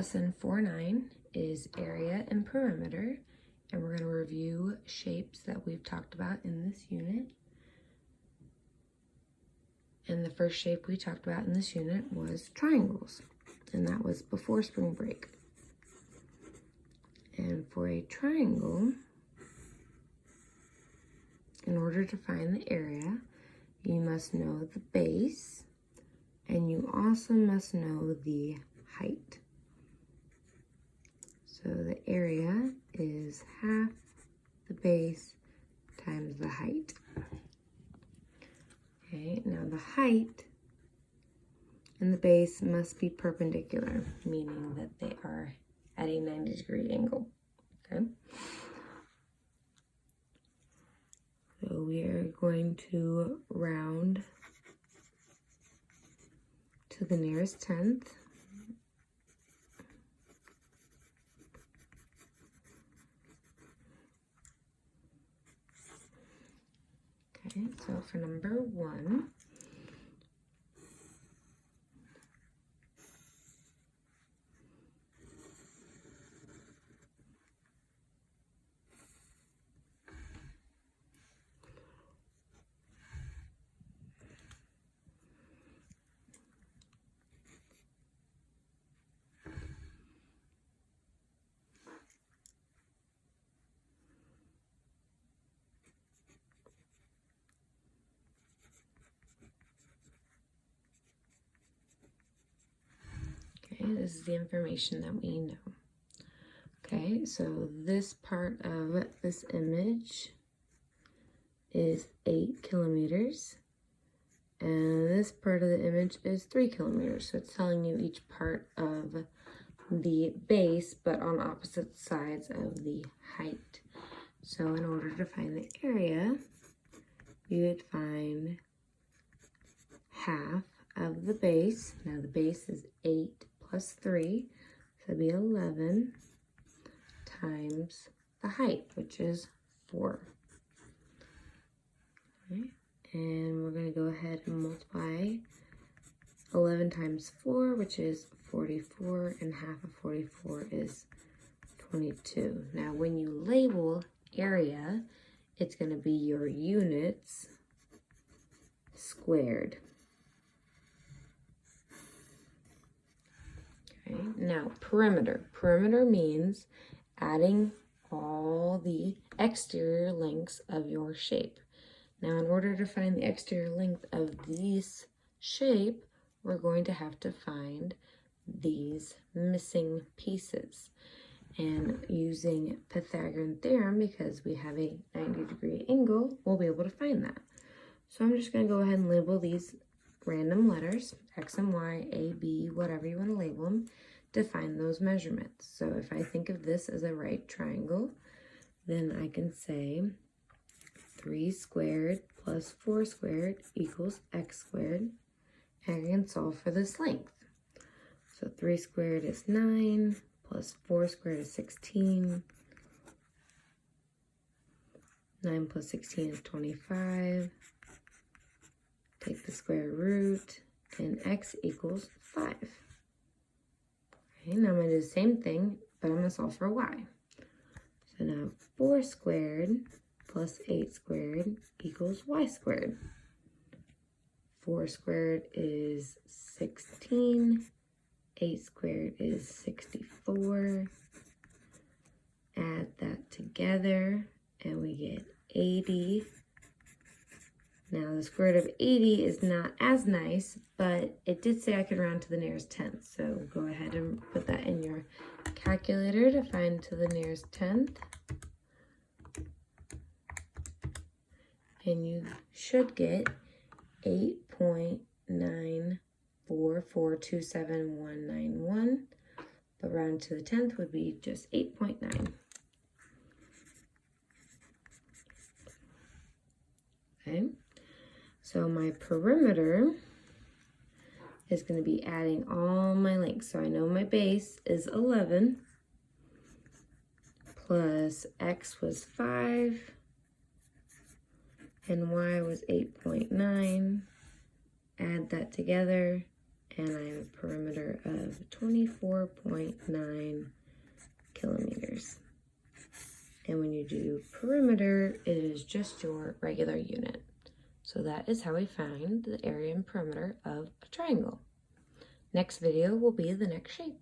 Lesson 4.9 is area and perimeter, and we're going to review shapes that we've talked about in this unit. And the first shape we talked about in this unit was triangles, and that was before spring break. And for a triangle, in order to find the area, you must know the base, and you also must know the height. So the area is half the base times the height. Okay, now the height and the base must be perpendicular, meaning that they are at a 90-degree angle. Okay. So we are going to round to the nearest tenth. Okay, so for number 1, this is the information that we know. Okay, so this part of this image is 8 kilometers, and this part of the image is 3 kilometers. So it's telling you each part of the base, but on opposite sides of the height. So in order to find the area, you would find half of the base. Now the base is 8 plus 3, so that'd be 11 times the height, which is 4. Okay. And we're going to go ahead and multiply 11 times 4, which is 44, and half of 44 is 22. Now when you label area, it's going to be your units squared. Okay, now perimeter. Perimeter means adding all the exterior lengths of your shape. Now in order to find the exterior length of this shape, we're going to have to find these missing pieces. And using Pythagorean theorem, because we have a 90-degree angle, we'll be able to find that. So I'm just going to go ahead and label these random letters, X and Y, A, B, whatever you want to label them, to find those measurements. So if I think of this as a right triangle, then I can say 3 squared plus 4 squared equals x squared, and I can solve for this length. So 3 squared is 9, plus 4 squared is 16, 9 plus 16 is 25, take the square root, and x equals 5. Okay, now I'm going to do the same thing, but I'm going to solve for y. So now 4 squared plus 8 squared equals y squared. 4 squared is 16, 8 squared is 64. Add that together, and we get 80. Now the square root of 80 is not as nice, but it did say I could round to the nearest tenth. So go ahead and put that in your calculator to find to the nearest tenth. And you should get 8.9442791, but round to the 10th would be just 8.9. Okay, so my perimeter is going to be adding all my lengths. So I know my base is 11, plus x was 5, and y was 8.9. Add that together, and I have a perimeter of 24.9 kilometers. And when you do perimeter, it is just your regular unit. So that is how we find the area and perimeter of a triangle. Next video will be the next shape.